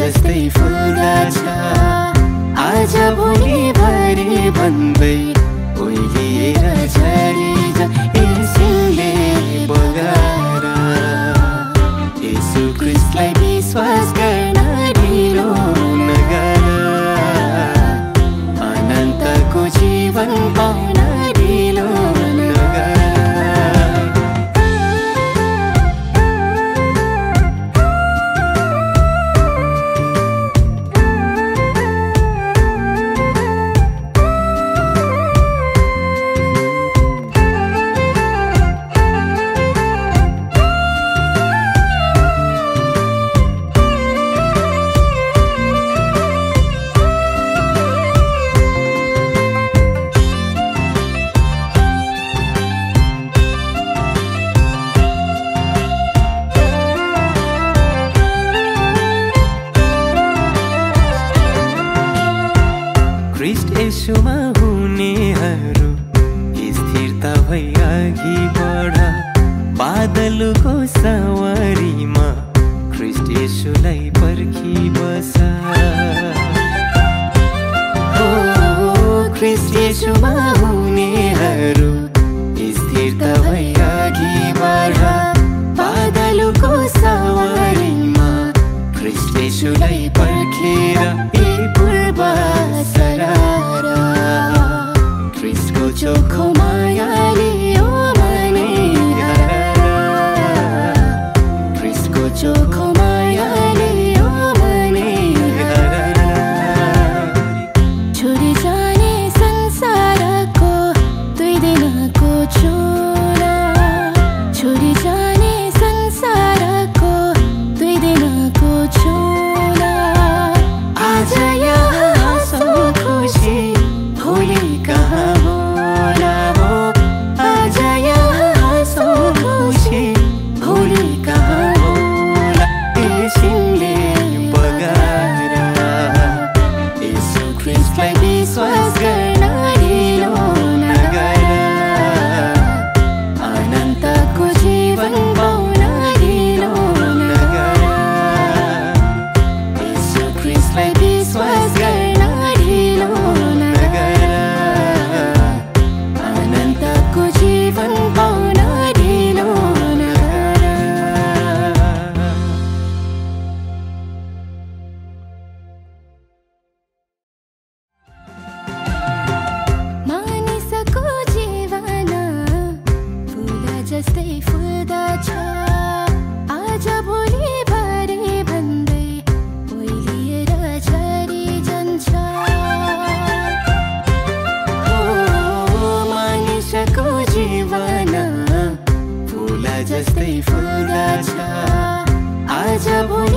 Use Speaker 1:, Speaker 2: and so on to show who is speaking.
Speaker 1: जस्तै फुल्दछ आज भोलि भरे भन्दै ओइलिएर झरी यसले बगाएर येशू ख्रीष्टलाई विश्वास गर्न ढिलो नगर अनन्तको जीवन पाउन ढिलो नगर येशूमा हुनेहरू स्थिरता भई अघि बढ बादलको सवारीमा ख्रीष्ट येशूलाई पर्खी बस ख्रीष्ट येशूमा हुनेहरू स्थिरता भई अघि बढ बादलको सवारीमा ख्रीष्ट येशूलाई पर्खेर पूर्व ख्रीष्टको चोखो मायाले ओ मनै ख्रीष्टको चोखो मायाले ओ मनै छोडी जाने संसारको 2 दिनको छोरा छोडी जाने संसारको 2 दिनको छोरा आज यहाँ हाँसो खुसी भोलि कहाँ होला हो आज यहाँ हाँसो खुसी भोलि कहाँ होला यसले बगाएर येशू ख्रीष्टलाई विश्वास गर्न ढिलो नगर अनन्तको जीवन पाउन ढिलो नगर येशू ख्रीष्टलाई विश्वास गर्न ढिलो नगर अनन्तको जीवन पाउन ढिलो नगर मानिसको जीवन फुल जस्तै फुल्दछ आज भोलि भरे भन्दै ओइलिएर झरी जान्छ मानिसको जीवन फुल जस्तै फुल्दछ आज भोलि